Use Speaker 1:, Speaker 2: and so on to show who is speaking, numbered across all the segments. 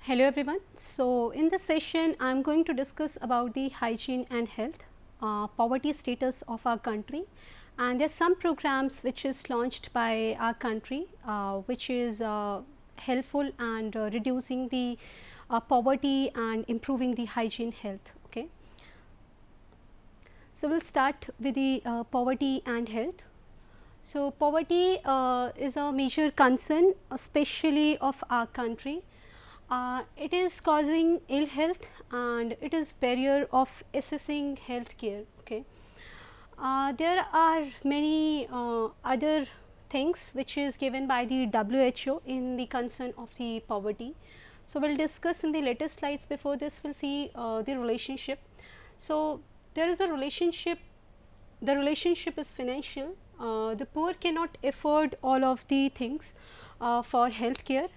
Speaker 1: Hello everyone. So in this session I am going to discuss about the hygiene and health, poverty status of our country, and there are some programs which is launched by our country which is helpful and reducing the poverty and improving the hygiene health. Okay. So we will start with the poverty and health. So poverty is a major concern especially of our country. It is causing ill health and it is barrier of assessing health care. Okay. There are many other things which is given by the WHO in the concern of the poverty. So we will discuss in the later slides. Before this we will see the relationship. So there is a relationship, the relationship is financial. The poor cannot afford all of the things for health care.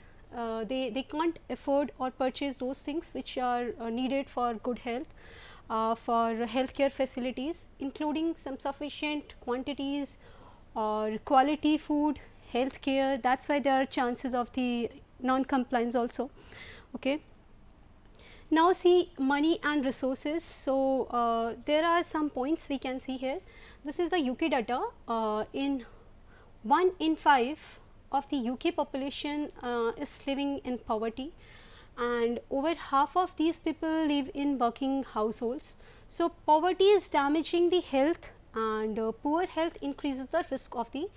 Speaker 1: They can't afford or purchase those things which are needed for good health, for healthcare facilities, including some sufficient quantities or quality food, healthcare. That's why there are chances of the non-compliance also. Okay. Now see money and resources. So there are some points we can see here. This is the UK data. In 1 in 5 of the UK population is living in poverty, and over half of these people live in working households. So poverty is damaging the health, and poor health increases the risk of the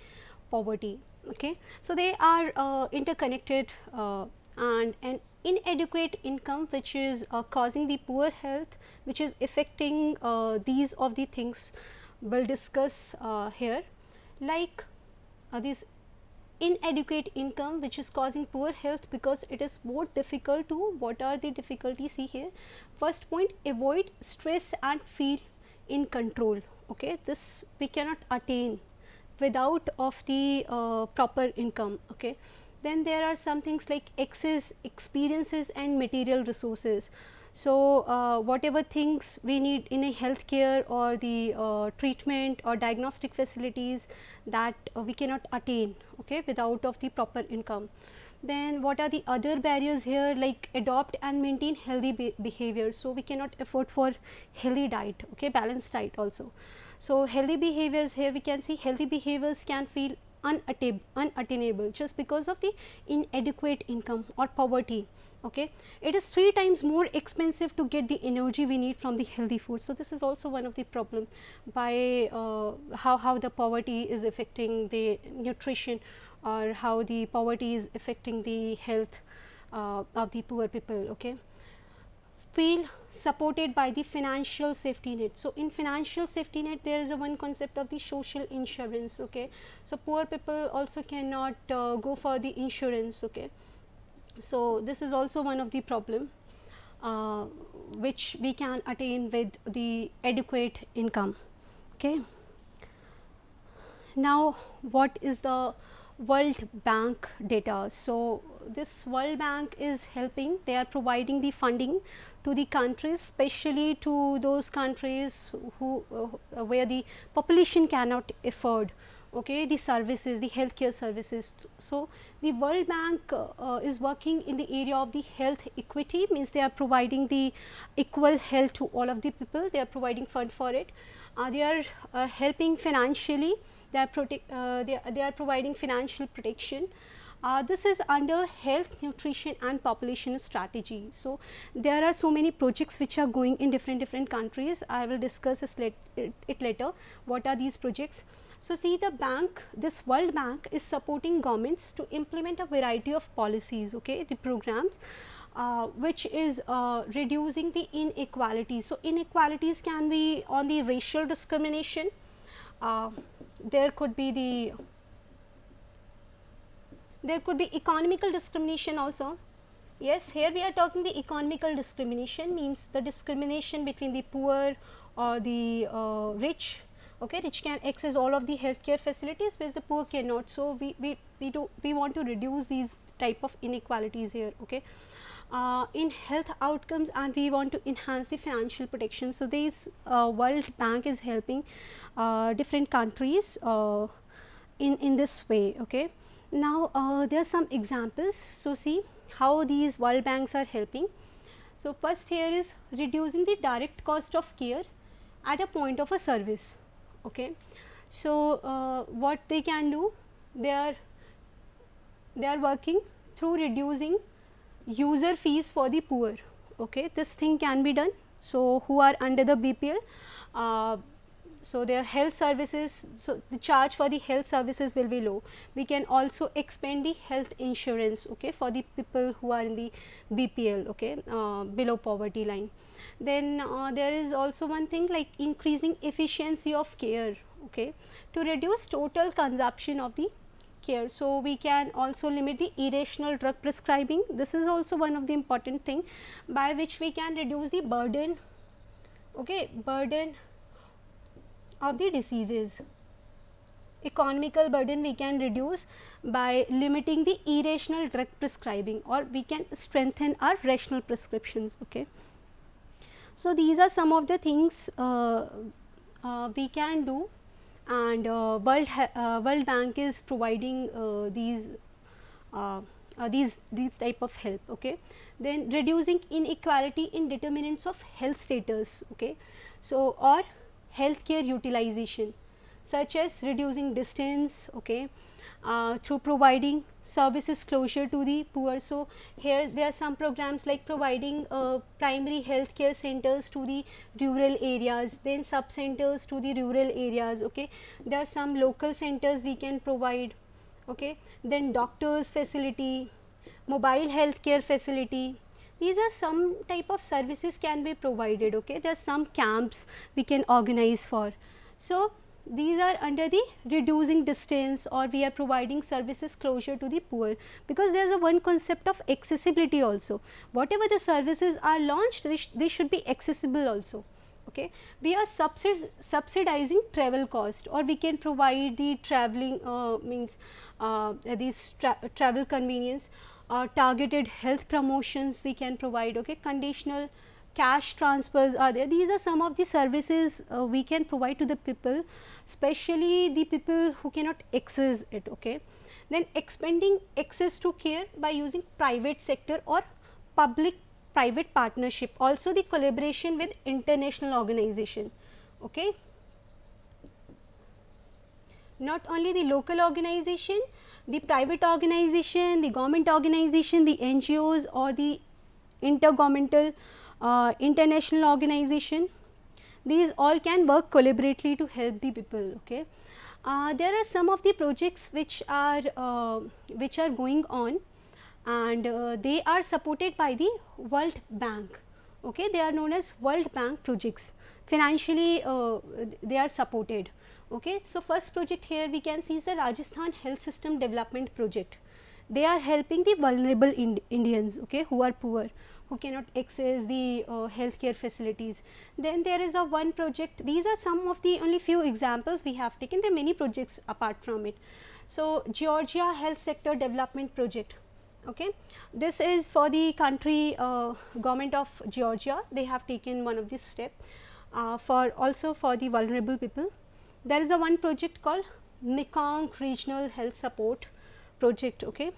Speaker 1: poverty. Okay. So they are interconnected, and an inadequate income which is causing the poor health, which is affecting these of the things we will discuss here, like this inadequate income which is causing poor health because it is more difficult to, what are the difficulties, see here. First point, avoid stress and feel in control. Okay, this we cannot attain without of the proper income. Okay. Then there are some things like excess experiences and material resources. So whatever things we need in a healthcare or the treatment or diagnostic facilities, that we cannot attain, okay, without of the proper income. Then what are the other barriers here, like adopt and maintain healthy behavior. So we cannot afford for healthy diet, okay, balanced diet also. So healthy behaviors, here we can see healthy behaviors can feel unattainable just because of the inadequate income or poverty. Okay, it is 3 times more expensive to get the energy we need from the healthy food. So this is also one of the problem by how the poverty is affecting the nutrition, or how the poverty is affecting the health of the poor people. Okay. Feel supported by the financial safety net. So in financial safety net there is a one concept of the social insurance. Okay. So poor people also cannot go for the insurance. Okay. So this is also one of the problem which we can attain with the adequate income. Okay. Now what is the World Bank data? So this World Bank is helping, they are providing the funding to the countries, especially to those countries who where the population cannot afford, okay, the services, the healthcare services. So the World Bank is working in the area of the health equity, means they are providing the equal health to all of the people, they are providing fund for it. They are helping financially, they are providing financial protection. This is under health, nutrition and population strategy. So there are so many projects which are going in different countries. I will discuss it later, what are these projects. So see, the bank, this World Bank is supporting governments to implement a variety of policies, okay, the programs which is reducing the inequalities. So inequalities can be on the racial discrimination, there could be economical discrimination also. Yes, here we are talking the economical discrimination, means the discrimination between the poor or the rich. Okay, rich can access all of the healthcare facilities whereas the poor cannot. So we want to reduce these type of inequalities here. Okay. In health outcomes, and we want to enhance the financial protection. So this World Bank is helping different countries in this way. Okay. Now there are some examples. So see, how these World Banks are helping. So, first here is reducing the direct cost of care at a point of a service. Okay. So, what they can do, they are working through reducing user fees for the poor. Okay. This thing can be done. So, who are under the BPL, so their health services, so the charge for the health services will be low. We can also expand the health insurance, okay, for the people who are in the BPL, okay, below poverty line. Then there is also one thing like increasing efficiency of care, okay, to reduce total consumption of the care. So, we can also limit the irrational drug prescribing. This is also one of the important thing by which we can reduce the burden, okay, burden of the diseases. Economical burden we can reduce by limiting the irrational drug prescribing, or we can strengthen our rational prescriptions. Okay. So, these are some of the things we can do, and World Bank is providing these type of help. Okay. Then reducing inequality in determinants of health status. Okay. So, or healthcare utilization, such as reducing distance, okay, through providing services closer to the poor. So, here there are some programs like providing primary health care centers to the rural areas, then sub centers to the rural areas. Okay. There are some local centers we can provide, okay. Then doctors facility, mobile health care facility. These are some type of services can be provided. Okay. There are some camps we can organize for. So, these are under the reducing distance, or we are providing services closer to the poor, because there is a one concept of accessibility also. Whatever the services are launched, they should be accessible also. Okay. We are subsidizing travel cost, or we can provide the traveling means these travel convenience, targeted health promotions we can provide. Okay. Conditional cash transfers are there. These are some of the services we can provide to the people, especially the people who cannot access it. Okay. Then expanding access to care by using private sector or public private partnership, also the collaboration with international organization. Okay. Not only the local organization, the private organization, the government organization, the NGOs, or the intergovernmental international organization, these all can work collaboratively to help the people. Okay. There are some of the projects which are going on, and they are supported by the World Bank. Okay. They are known as World Bank projects. Financially they are supported. Okay. So, first project here we can see is the Rajasthan Health System Development Project. They are helping the vulnerable Indians, okay, who are poor, who cannot access the healthcare facilities. Then there is a one project. These are some of the only few examples we have taken. There are many projects apart from it. So, Georgia Health Sector Development Project. Okay. This is for the country government of Georgia. They have taken one of this step for also for the vulnerable people. There is a one project called Mekong Regional Health Support Project. Okay.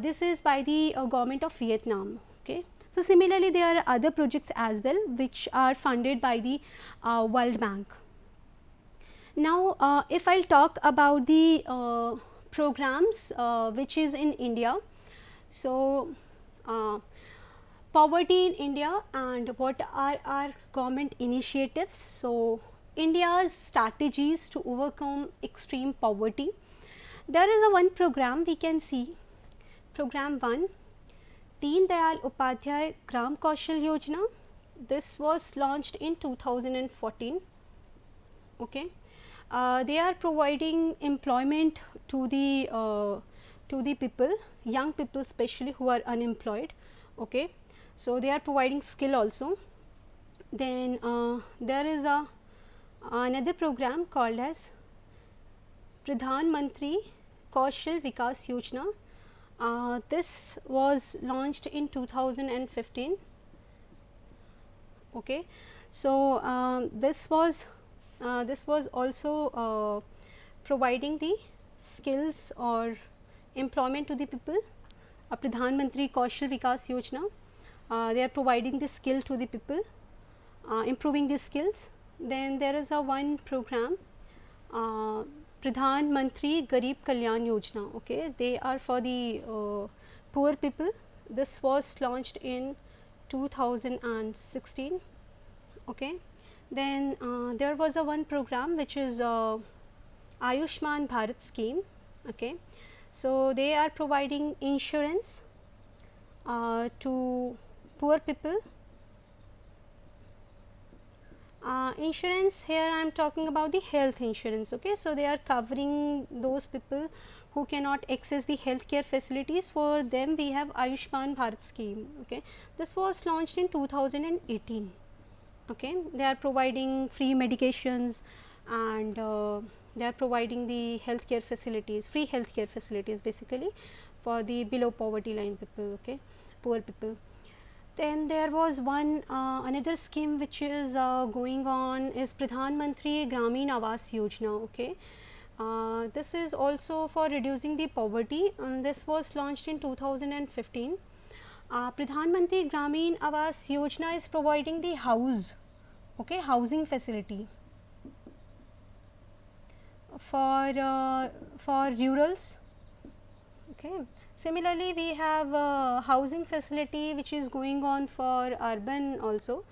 Speaker 1: This is by the government of Vietnam. Okay. So, similarly there are other projects as well which are funded by the World Bank. Now, if I will talk about the programs which is in India. So, poverty in India and what are our government initiatives. So, India's strategies to overcome extreme poverty. There is a one program we can see, program 1, Deen Dayal Upadhyay Gram Kaushal Yojana. This was launched in 2014. Okay. They are providing employment to the people, young people especially who are unemployed. Okay. So, they are providing skill also. Then there is another program called as Pradhan Mantri Kaushal Vikas Yojana. This was launched in 2015. Okay. So, this was also providing the skills or employment to the people Pradhan Mantri Kaushal Vikas Yojana. They are providing the skill to the people, improving the skills. Then there is a one program, Pradhan Mantri Garib Kalyan Yojana. Okay, they are for the poor people. This was launched in 2016. Okay, then there was a one program which is Ayushman Bharat scheme. Okay, so they are providing insurance to poor people. Insurance, here I am talking about the health insurance. Okay, so they are covering those people who cannot access the healthcare facilities. For them we have Ayushman Bharat scheme. Okay, this was launched in 2018. Okay, they are providing free medications, and they are providing the healthcare facilities, free healthcare facilities basically for the below poverty line people. Okay, poor people. Then there was one another scheme which is going on is Pradhan Mantri Gramin Awas Yojana. Okay, this is also for reducing the poverty. This was launched in 2015. Pradhan Mantri Gramin Awas Yojana is providing the housing facility for rurals. Okay. Similarly, we have housing facility which is going on for urban also.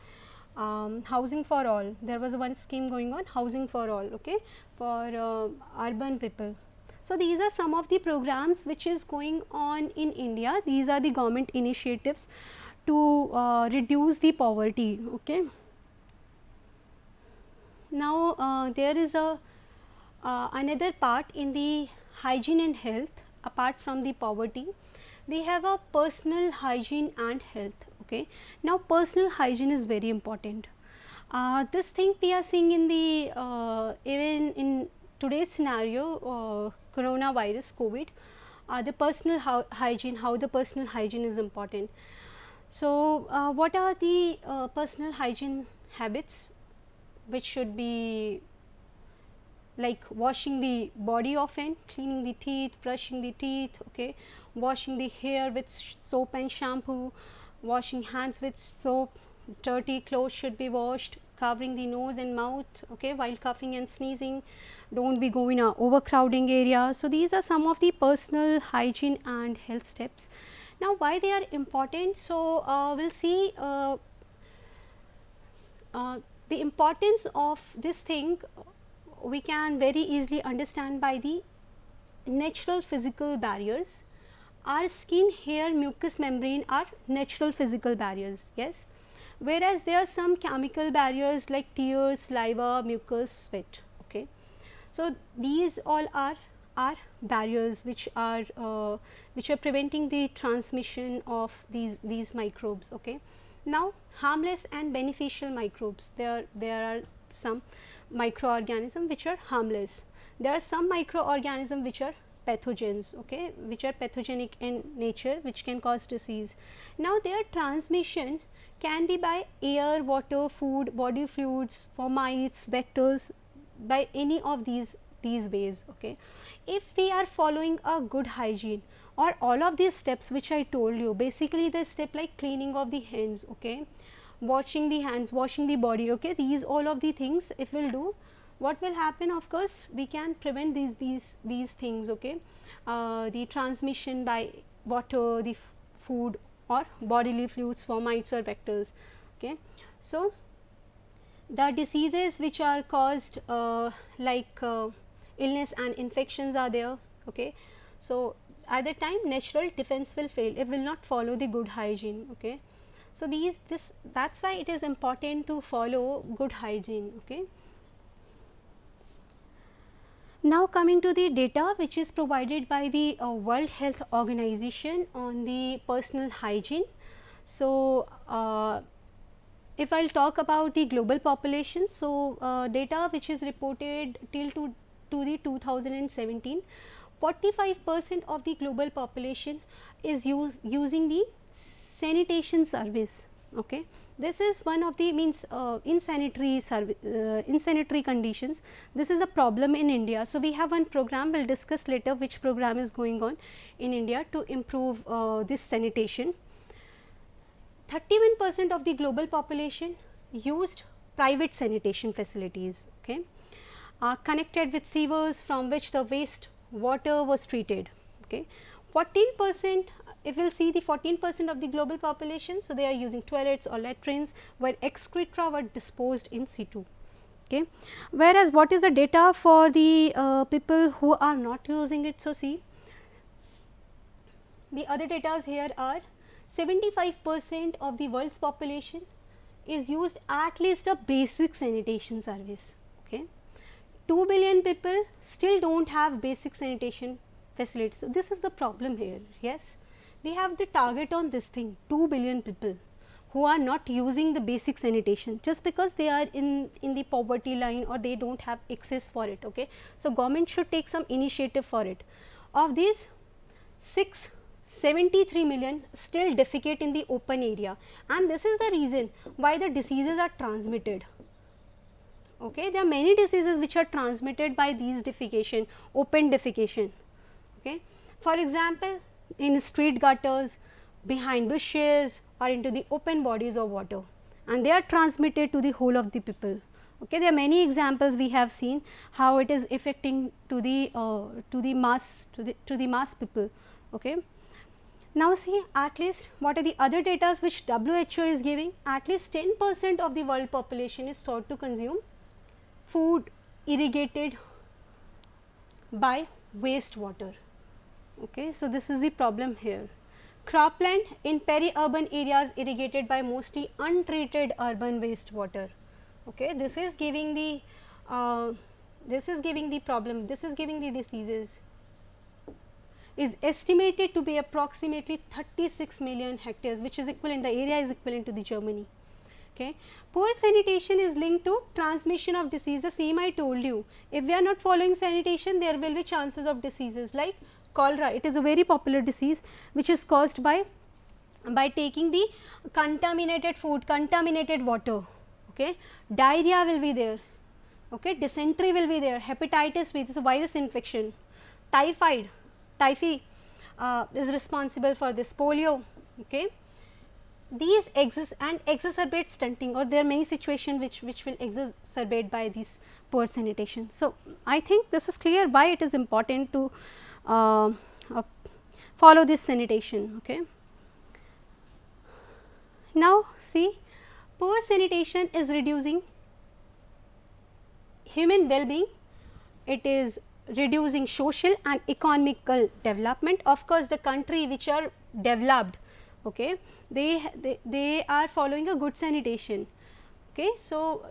Speaker 1: Housing for all, there was one scheme going on, housing for all. Okay, for urban people. So these are some of the programs which is going on in India. These are the government initiatives to reduce the poverty. Okay. Now there is a another part in the hygiene and health. Apart from the poverty, we have a personal hygiene and health. Okay. Now personal hygiene is very important. This thing we are seeing in the even in today's scenario, coronavirus, COVID, the personal hygiene, how the personal hygiene is important. So what are the personal hygiene habits which should be like washing the body often, cleaning the teeth, brushing the teeth, okay, washing the hair with soap and shampoo, washing hands with soap, dirty clothes should be washed, covering the nose and mouth, okay, while coughing and sneezing, don't be go in a overcrowding area. So these are some of the personal hygiene and health steps. Now why they are important? So we'll see the importance of this thing we can very easily understand by the natural physical barriers. Our skin, hair, mucous membrane are natural physical barriers, yes, whereas there are some chemical barriers like tears, saliva, mucus, sweat. Okay, so these all are barriers which are preventing the transmission of these microbes. Okay, now harmless and beneficial microbes, there are some microorganisms which are harmless. There are some microorganisms which are pathogens, okay, which are pathogenic in nature, which can cause disease. Now their transmission can be by air, water, food, body fluids, fomites, vectors, by any of these ways. Okay, if we are following a good hygiene or all of these steps which I told you, basically the step like cleaning of the hands, okay, washing the hands, washing the body, okay, these all of the things if we'll do, what will happen? Of course we can prevent these things. Okay, the transmission by water, the food or bodily fluids, fomites or vectors. Okay, so the diseases which are caused like illness and infections are there. Okay, so at that time natural defense will fail if will not follow the good hygiene. Okay, so that's why it is important to follow good hygiene. Okay, now coming to the data which is provided by the World Health Organization on the personal hygiene. So if I'll talk about the global population, so data which is reported till to the 2017, 45% of the global population is using the sanitation service. Okay. This is one of the means in sanitary conditions. This is a problem in India. So, we have one program, we will discuss later which program is going on in India to improve this sanitation. 31% of the global population used private sanitation facilities, okay, connected with sewers from which the waste water was treated. Okay. 14%, if we will see the 14% of the global population, so they are using toilets or latrines where excreta were disposed in situ. Okay. Whereas, what is the data for the people who are not using it? So, see the other data here are 75% of the world's population is used at least a basic sanitation service. Okay. 2 billion people still do not have basic sanitation facilities. So, this is the problem here. Yes, we have the target on this thing, 2 billion people who are not using the basic sanitation just because they are in the poverty line or they do not have access for it. Okay. So, government should take some initiative for it. Of these 673 million still defecate in the open area, and this is the reason why the diseases are transmitted. Okay. There are many diseases which are transmitted by these defecation, open defecation. Okay. For example, in street gutters, behind bushes or into the open bodies of water, and they are transmitted to the whole of the people. Okay. There are many examples we have seen how it is affecting to the mass people. Okay. Now, see at least what are the other data which WHO is giving. At least 10% of the world population is thought to consume food irrigated by wastewater. Okay. So, this is the problem here. Cropland in peri-urban areas irrigated by mostly untreated urban wastewater. Okay. This is giving the problem, this is giving the diseases, is estimated to be approximately 36 million hectares, which is equivalent, the area is equivalent to the Germany. Okay. Poor sanitation is linked to transmission of disease, the same I told you. If we are not following sanitation, there will be chances of diseases like cholera. It is a very popular disease which is caused by taking the contaminated food, contaminated water. Okay. Diarrhea will be there. Okay. Dysentery will be there. Hepatitis B, this is a virus infection. Typhoid is responsible for this. Polio. Okay. These exist and exacerbate stunting, or there are many situations which will exacerbate by these poor sanitation. So, I think this is clear why it is important to follow this sanitation. Okay. Now, see, poor sanitation is reducing human well-being, it is reducing social and economical development. Of course, the country which are developed, okay, they are following a good sanitation. Okay. So,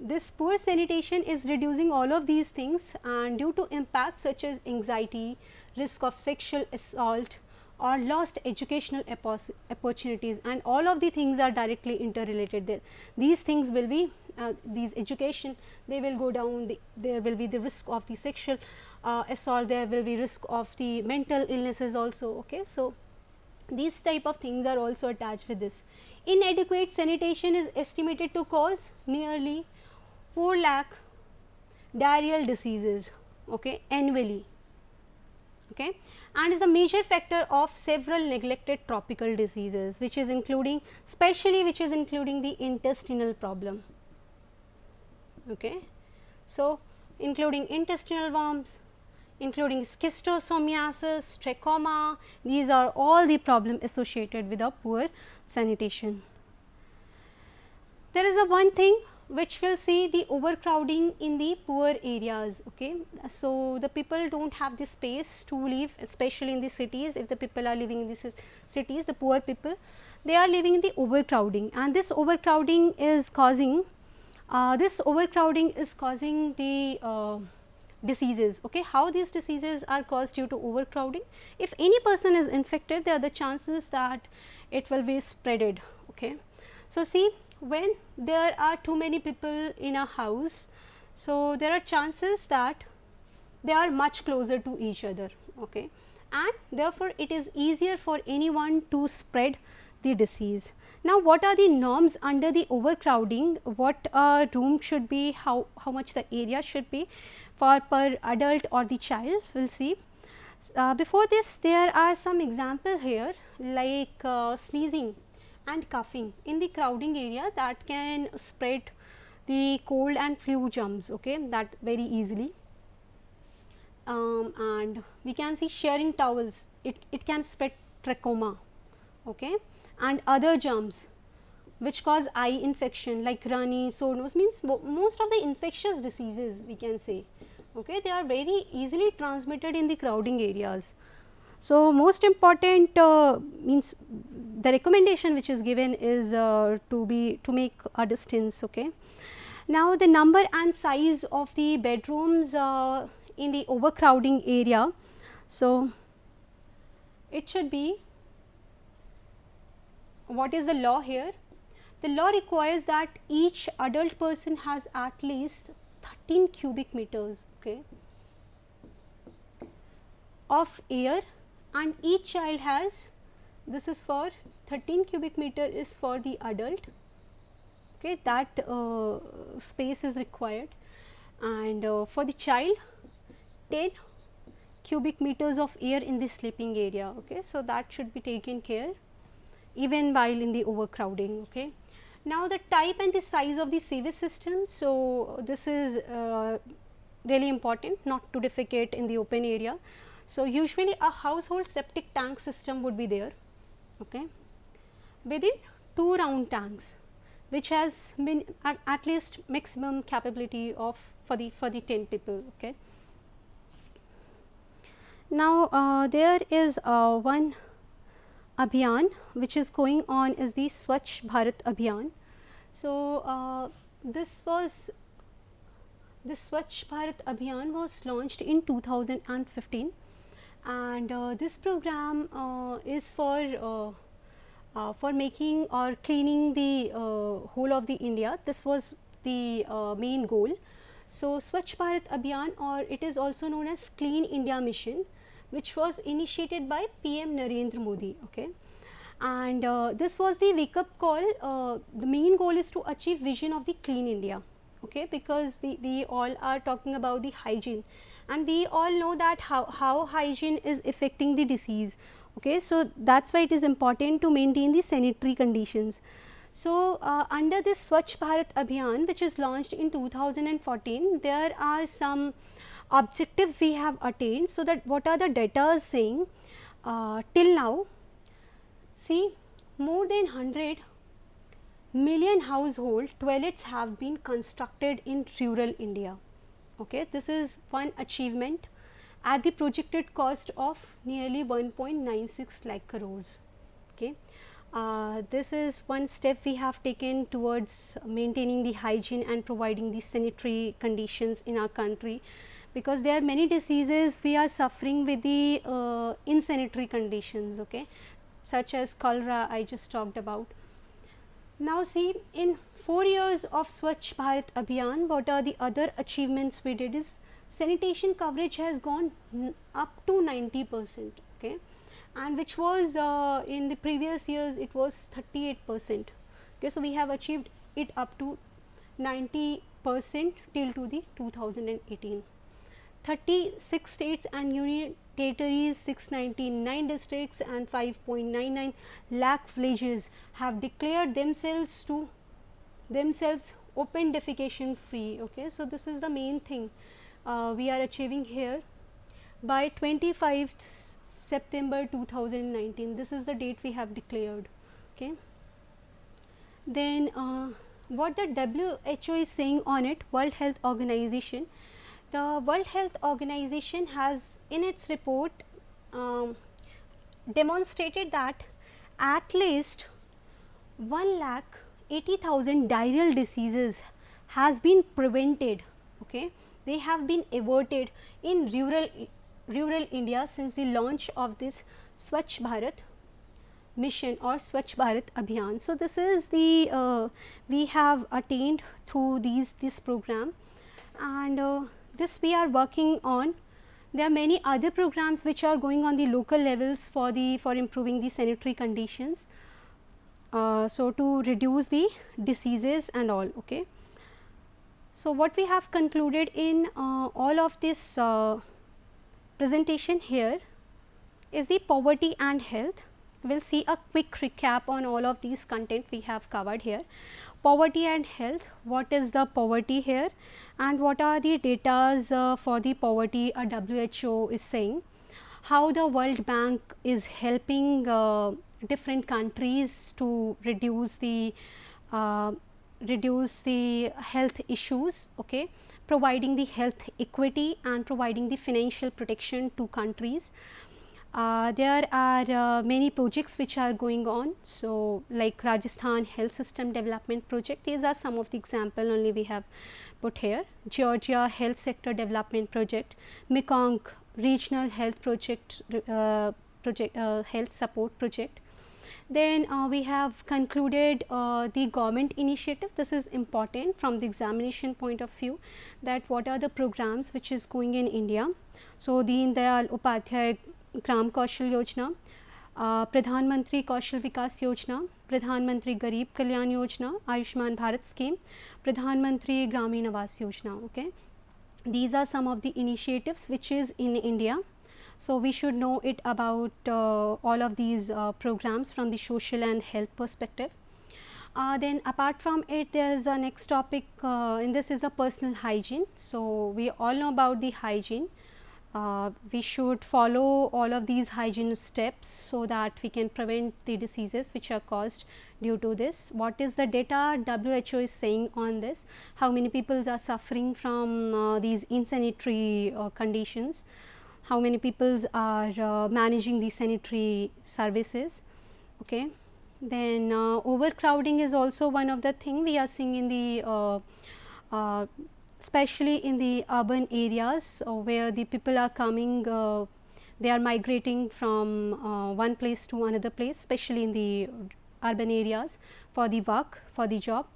Speaker 1: this poor sanitation is reducing all of these things, and due to impacts such as anxiety, risk of sexual assault or lost educational opportunities, and all of the things are directly interrelated there. These things will be these education, they will go down, there will be the risk of the sexual assault, there will be risk of the mental illnesses also. Okay. So, these type of things are also attached with this. Inadequate sanitation is estimated to cause nearly 4 lakh diarrheal diseases, okay, annually, okay, and is a major factor of several neglected tropical diseases, which is including the intestinal problem. Okay. So, including intestinal worms, including schistosomiasis, trachoma, these are all the problem associated with a poor sanitation. There is a one thing which will see the overcrowding in the poor areas. Okay. So, the people do not have the space to live, especially in the cities. If the people are living in the cities, the poor people, they are living in the overcrowding, and this overcrowding is causing the diseases. Okay. How these diseases are caused due to overcrowding? If any person is infected, there are the chances that it will be spreaded. Okay. So, see, when there are too many people in a house, so there are chances that they are much closer to each other. Okay. And therefore, it is easier for anyone to spread the disease. Now, what are the norms under the overcrowding? What a room should be, how much the area should be for per adult or the child, we will see. Before this, there are some examples here like sneezing and coughing in the crowding area that can spread the cold and flu germs, okay, that very easily. And we can see sharing towels, it can spread trachoma, okay, and other germs which cause eye infection like runny, sore nose, means most of the infectious diseases we can say, okay, they are very easily transmitted in the crowding areas. So, most important means the recommendation which is given is to make a distance, okay. Now, the number and size of the bedrooms in the overcrowding area. So, it should be, what is the law here? The law requires that each adult person has at least 13 cubic meters, okay, of air, and each child has, this is for 13 cubic meter is for the adult, okay, that space is required, and for the child 10 cubic meters of air in the sleeping area, okay. So, that should be taken care even while in the overcrowding, okay. Now, the type and the size of the sewage system. So, this is really important, not to defecate in the open area. So, usually a household septic tank system would be there, okay, within 2 round tanks which has been at least maximum capability of for the 10 people, okay. Now, there is one Abhiyan which is going on is the Swachh Bharat Abhiyan. So, this Swachh Bharat Abhiyan was launched in 2015, and this program is for making or cleaning the whole of the India. This was the main goal. So, Swachh Bharat Abhiyan, or it is also known as Clean India Mission, which was initiated by PM Narendra Modi, okay. And this was the wake up call. The main goal is to achieve vision of the clean India, okay, because we all are talking about the hygiene, and we all know that how hygiene is affecting the disease, okay. So, that is why it is important to maintain the sanitary conditions. So, under this Swachh Bharat Abhiyan, which is launched in 2014, there are some objectives we have attained. So, that what are the data saying till now? See, more than 100 million household toilets have been constructed in rural India, okay. This is one achievement at the projected cost of nearly 1.96 lakh crores, okay. This is one step we have taken towards maintaining the hygiene and providing the sanitary conditions in our country, because there are many diseases we are suffering with the insanitary conditions, okay, such as cholera I just talked about. Now, see, in 4 years of Swachh Bharat Abhiyan, what are the other achievements we did is sanitation coverage has gone up to 90%, okay, and which was in the previous years it was 38%, okay. So, we have achieved it up to 90% till to the 2018. 36 states and union territories, 699 districts and 5.99 lakh villages have declared themselves open defecation free, okay. So, this is the main thing we are achieving here by 25th September 2019. This is the date we have declared, okay. Then what the WHO is saying on it, World Health Organization. The World Health Organization has in its report demonstrated that at least 1,80,000 diarrheal diseases has been prevented, okay. They have been averted in rural India since the launch of this Swachh Bharat mission or Swachh Bharat Abhiyan. So, this is the we have attained through this program, and this we are working on. There are many other programs which are going on the local levels for improving the sanitary conditions. so to reduce the diseases and all. Okay. So, what we have concluded in all of this presentation here is the poverty and health. We will see a quick recap on all of these content we have covered here. Poverty and health, what is the poverty here and what are the data for the poverty WHO is saying, how the World Bank is helping different countries to reduce the health issues, okay, providing the health equity and providing the financial protection to countries. There are many projects which are going on. So, like Rajasthan Health System Development Project, these are some of the example only we have put here. Georgia Health Sector Development Project, Mekong Regional Health Project, Health Support Project. Then we have concluded the government initiative. This is important from the examination point of view, that what are the programs which is going in India. So, Deen Dayal Upadhyay Gram Kaushal Yojana, Pradhan Mantri Kaushal Vikas Yojana, Pradhan Mantri Garib Kalyan Yojana, Ayushman Bharat scheme, Pradhan Mantri Gramin Awas Yojana. Okay. These are some of the initiatives which is in India. So, we should know it about all of these programs from the social and health perspective. Then apart from it, there is a next topic in this is a personal hygiene. So, we all know about the hygiene. We should follow all of these hygiene steps so that we can prevent the diseases which are caused due to this. What is the data WHO is saying on this? How many people are suffering from these insanitary conditions? How many people are managing the sanitary services? Okay. Then overcrowding is also one of the thing we are seeing in the especially in the urban areas where the people are coming, they are migrating from one place to another place, especially in the urban areas for the work, for the job.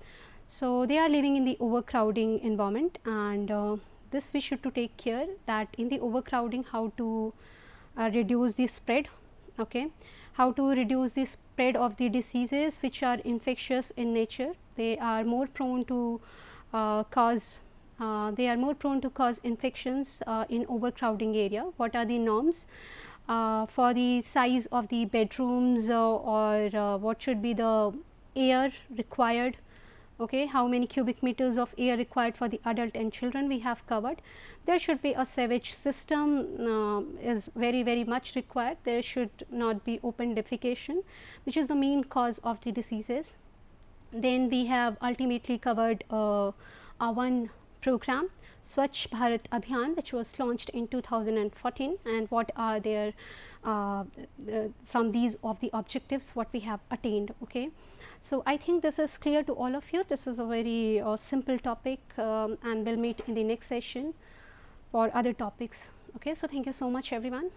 Speaker 1: So, they are living in the overcrowding environment, and this we should to take care that in the overcrowding how to reduce the spread, okay, how to reduce the spread of the diseases which are infectious in nature. They are more prone to cause infections in overcrowding area. What are the norms for the size of the bedrooms or what should be the air required? Okay, how many cubic meters of air required for the adult and children we have covered. There should be a sewage system is very much required. There should not be open defecation, which is the main cause of the diseases. Then we have ultimately covered one program, Swachh Bharat Abhiyan, which was launched in 2014, and what are their from these of the objectives what we have attained. Okay. So, I think this is clear to all of you. This is a very simple topic, and we will meet in the next session for other topics. Okay. So, thank you so much everyone.